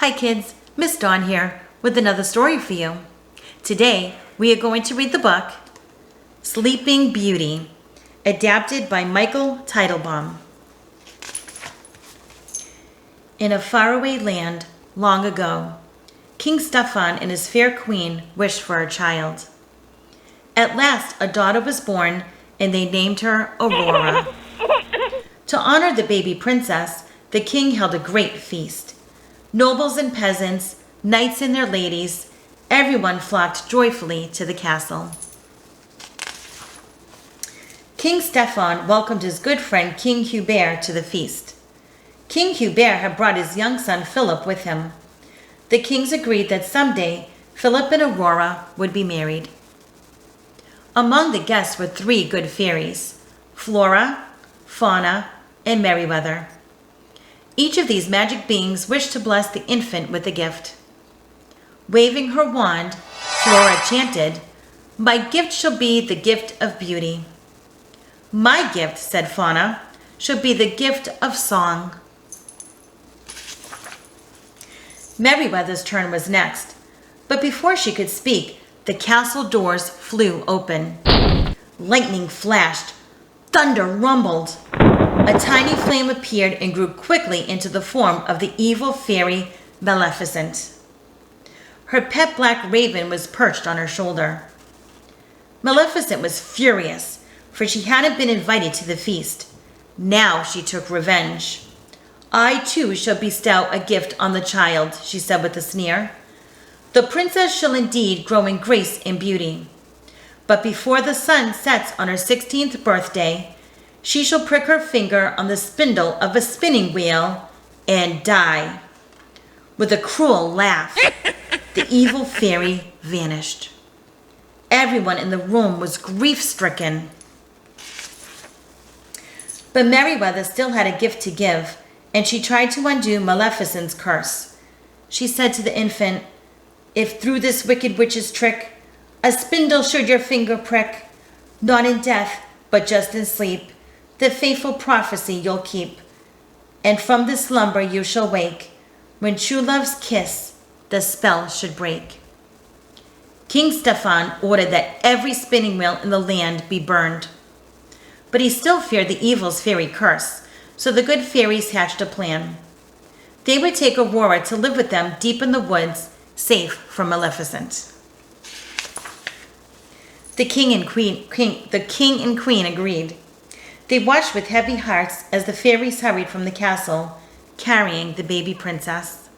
Hi kids, Miss Dawn here with another story for you. Today we are going to read the book Sleeping Beauty, adapted by Teitelbaum. In a faraway land long ago, King Stefan and his fair queen wished for a child. At last a daughter was born and they named her Aurora. To honor the baby princess, the king held a great feast. Nobles and peasants, knights and their ladies, everyone flocked joyfully to the castle. King Stefan welcomed his good friend King Hubert to the feast. King Hubert had brought his young son Philip with him. The kings agreed that someday Philip and Aurora would be married. Among the guests were 3 good fairies, Flora, Fauna, and Merryweather. Each of these magic beings wished to bless the infant with a gift. Waving her wand, Flora chanted, "My gift shall be the gift of beauty." "My gift," said Fauna, "shall be the gift of song." Merryweather's turn was next, but before she could speak, the castle doors flew open. Lightning flashed, thunder rumbled. A tiny flame appeared and grew quickly into the form of the evil fairy Maleficent. Her pet black raven was perched on her shoulder. Maleficent was furious, for she hadn't been invited to the feast. Now she took revenge. "I too shall bestow a gift on the child," she said with a sneer. "The princess shall indeed grow in grace and beauty. But before the sun sets on her 16th birthday, she shall prick her finger on the spindle of a spinning wheel and die." With a cruel laugh, the evil fairy vanished. Everyone in the room was grief-stricken. But Merryweather still had a gift to give, and she tried to undo Maleficent's curse. She said to the infant, "If through this wicked witch's trick a spindle should your finger prick, not in death, but just in sleep, the faithful prophecy you'll keep. And from this slumber you shall wake, when true love's kiss the spell should break." King Stefan ordered that every spinning wheel in the land be burned. But he still feared the evil's fairy curse, so the good fairies hatched a plan. They would take Aurora to live with them deep in the woods, safe from Maleficent. The king and queen agreed. They watched with heavy hearts as the fairies hurried from the castle, carrying the baby princess.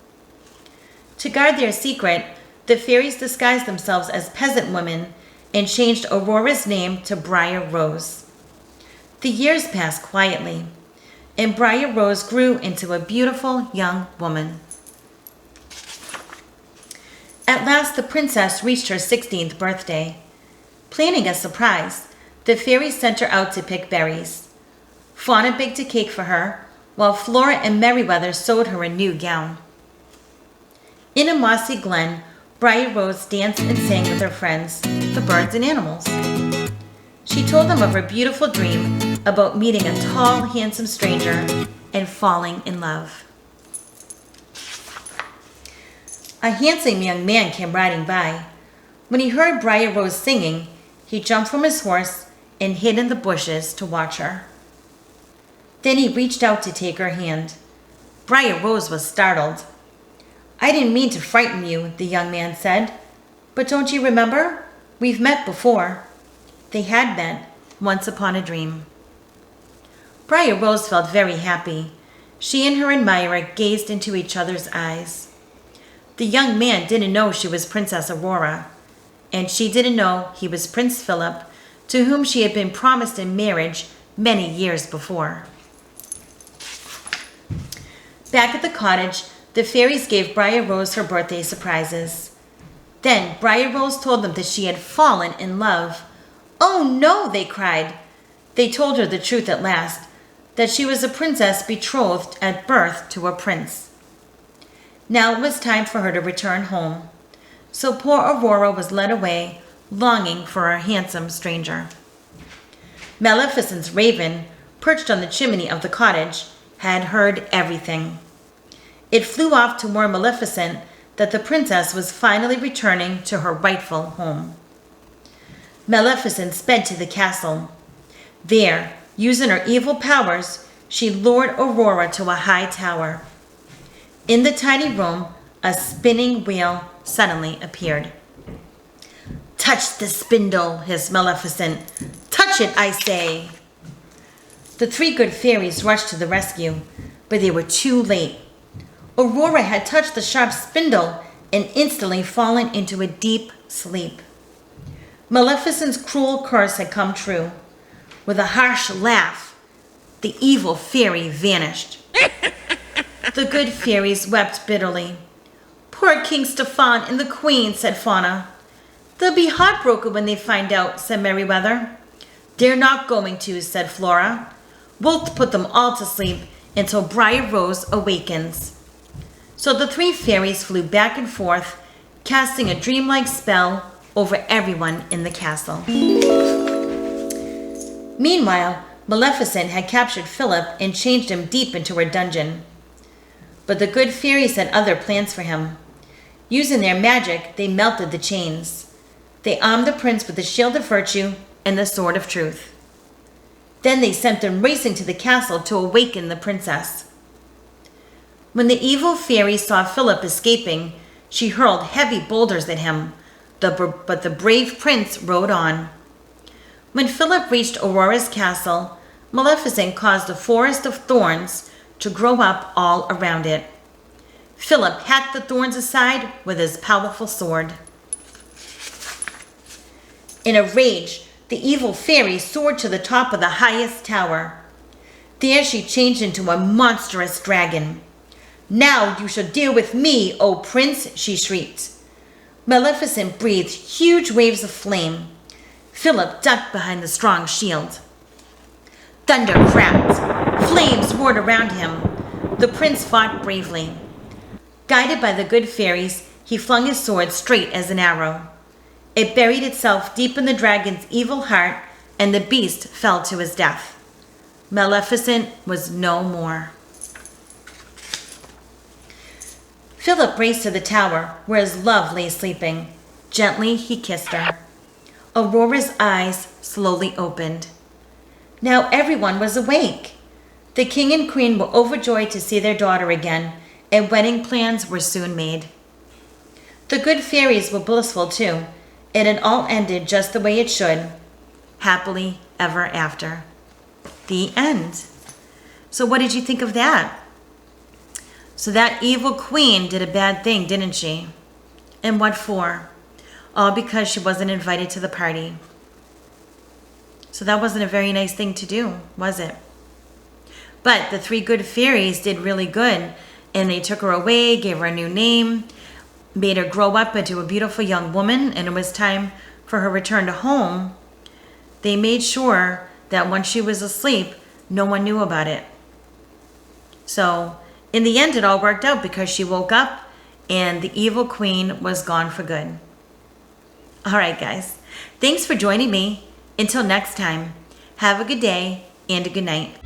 To guard their secret, the fairies disguised themselves as peasant women and changed Aurora's name to Briar Rose. The years passed quietly, and Briar Rose grew into a beautiful young woman. At last, the princess reached her 16th birthday. Planning a surprise, the fairies sent her out to pick berries. Fauna baked a cake for her, while Flora and Merryweather sewed her a new gown. In a mossy glen, Briar Rose danced and sang with her friends, the birds and animals. She told them of her beautiful dream about meeting a tall, handsome stranger and falling in love. A handsome young man came riding by. When he heard Briar Rose singing, he jumped from his horse and hid in the bushes to watch her. Then he reached out to take her hand. Briar Rose was startled. "I didn't mean to frighten you," the young man said. "But don't you remember? We've met before." They had met once upon a dream. Briar Rose felt very happy. She and her admirer gazed into each other's eyes. The young man didn't know she was Princess Aurora, and she didn't know he was Prince Philip, to whom she had been promised in marriage many years before. Back at the cottage, the fairies gave Briar Rose her birthday surprises. Then Briar Rose told them that she had fallen in love. "Oh no!" they cried. They told her the truth at last, that she was a princess betrothed at birth to a prince. Now it was time for her to return home. So poor Aurora was led away, longing for a handsome stranger. Maleficent's raven, perched on the chimney of the cottage, had heard everything. It flew off to warn Maleficent that the princess was finally returning to her rightful home. Maleficent sped to the castle. There, using her evil powers, she lured Aurora to a high tower. In the tiny room, a spinning wheel suddenly appeared. "Touch the spindle," hissed Maleficent. "Touch it, I say." The three good fairies rushed to the rescue, but they were too late. Aurora had touched the sharp spindle and instantly fallen into a deep sleep. Maleficent's cruel curse had come true. With a harsh laugh, the evil fairy vanished. The good fairies wept bitterly. "Poor King Stefan and the Queen," said Fauna. "They'll be heartbroken when they find out," said Merryweather. "They're not going to," said Flora. "We'll put them all to sleep until Briar Rose awakens." So the three fairies flew back and forth, casting a dreamlike spell over everyone in the castle. Meanwhile, Maleficent had captured Philip and changed him deep into her dungeon. But the good fairies had other plans for him. Using their magic, they melted the chains. They armed the prince with the shield of virtue and the sword of truth. Then they sent them racing to the castle to awaken the princess. When the evil fairy saw Philip escaping, she hurled heavy boulders at him, but the brave prince rode on. When Philip reached Aurora's castle, Maleficent caused a forest of thorns to grow up all around it. Philip hacked the thorns aside with his powerful sword. In a rage, the evil fairy soared to the top of the highest tower. There she changed into a monstrous dragon. "Now you shall deal with me, O prince," she shrieked. Maleficent breathed huge waves of flame. Philip ducked behind the strong shield. Thunder cracked. Flames roared around him. The prince fought bravely. Guided by the good fairies, he flung his sword straight as an arrow. It buried itself deep in the dragon's evil heart, and the beast fell to his death. Maleficent was no more. Philip raced to the tower, where his love lay sleeping. Gently he kissed her. Aurora's eyes slowly opened. Now everyone was awake. The king and queen were overjoyed to see their daughter again, and wedding plans were soon made. The good fairies were blissful too, and it all ended just the way it should. Happily ever after. The end. So what did you think of that? So that evil queen did a bad thing, didn't she? And what for? All because she wasn't invited to the party. So that wasn't a very nice thing to do, was it? But the three good fairies did really good, and they took her away, gave her a new name, made her grow up into a beautiful young woman, and it was time for her return to home. They made sure that once she was asleep, no one knew about it. So in the end, it all worked out because she woke up and the evil queen was gone for good. All right, guys. Thanks for joining me. Until next time, have a good day and a good night.